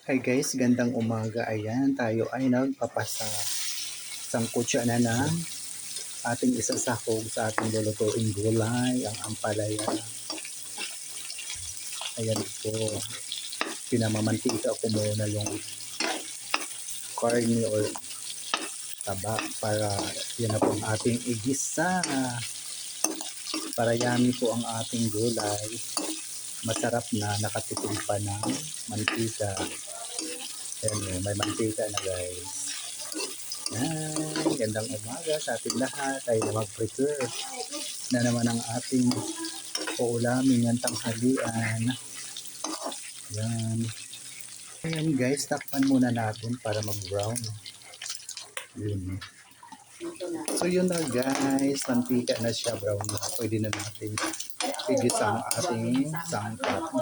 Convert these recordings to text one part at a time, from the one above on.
Hi guys, gandang umaga. Ayan, tayo ay nagpapasa sangkutsa na ng ating isasahog sa ating lulutuing gulay, ang ampalaya. Ayan po, pinamamantika ko muna yung karne or taba para yan na po ang ating igisa. Para yummy po ang ating gulay. Masarap na, nakatipid pa ng mantika. Ayan, may mantika na guys. Ay, gandang umaga sa ating lahat. Tayo na mag-prepare na naman ang ating uulamin ng tanghalian. Yan. Ayan guys, takpan muna natin para mag-brown. Yun. So yun na guys, mantika na siya, brown na. Pwede na natin igisa ang ating sangkap.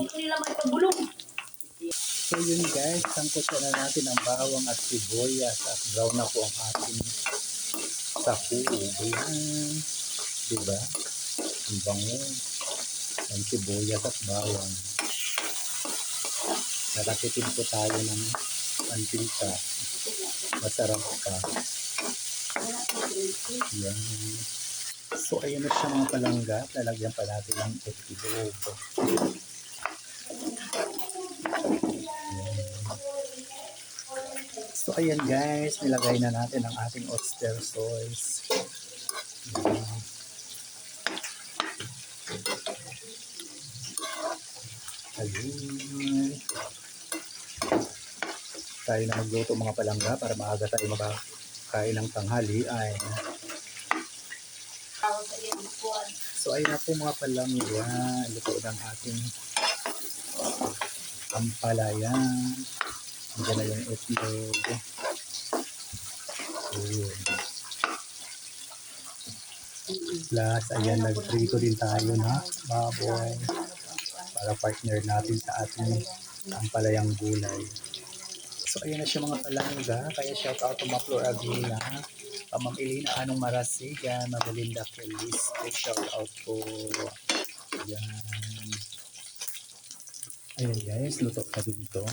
So yun guys, sangkot na natin ang bawang at sibuyas at brown na po ang ating sahog. Ayan. Diba? Ang bango. Ang sibuyas at bawang. Nakatipid po tayo ng mantika. Masarap ka. Ayan. So ayan na siya mga palangga. Lalagyan pa natin ng itlog. So ayan guys, nilagay na natin ang ating oyster sauce. Ayun. Tayo na magluto mga palangga para maaga tayo makakain ng tanghalian. So ayun na po mga palangga, luto ng ating ampalaya. Andiyan na yung itlog. Ayun. Plus, ayan, nagprito din tayo na baboy para partner natin sa ating ampalayang gulay. So, ayan na siya mga palangga. Kaya shout out to mga Flor Avila, Ma'am Elena Anong Marasigan, Ma'am Belinda Feliz. Shout out po. Ayan. Ayan guys, luto pa din ito.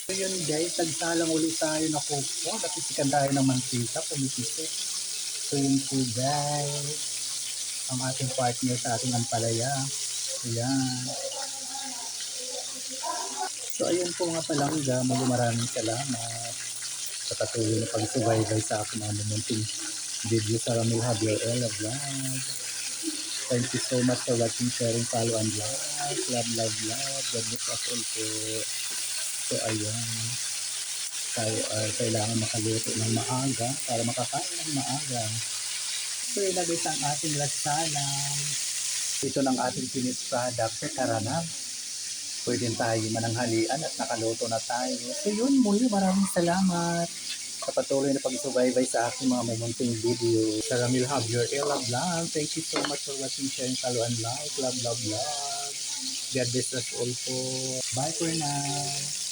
So yun guys, nagsalang ulit tayo na kuko. Napisikan tayo ng mantika, pumipisik. So yun po guys, ang ating partner sa ating ampalaya. Ayan. So ayun po mga palangga, maraming salamat sa patuloy na pagsubaybay sa aking mga munting video sa Ramil Javier Ella Vlog. Thank you so much for watching, sharing, follow, and like. Love, love, love. God bless us all po. So ayan, tayo ay kailangan makaluto ng maaga para makakain ng maaga. So ilagay sa ating lasalang. Ito ng ating finished product. So tara na, pwede tayo mananghalian at nakaluto na tayo. So yun, muli maraming salamat sa patuloy na pagsubaybay sa aking mga mumunting video sa Ramil Javier Ella Vlog. Thank you so much for watching, sharing, follow, and like. Love, love, love. God bless us all po. Bye for now.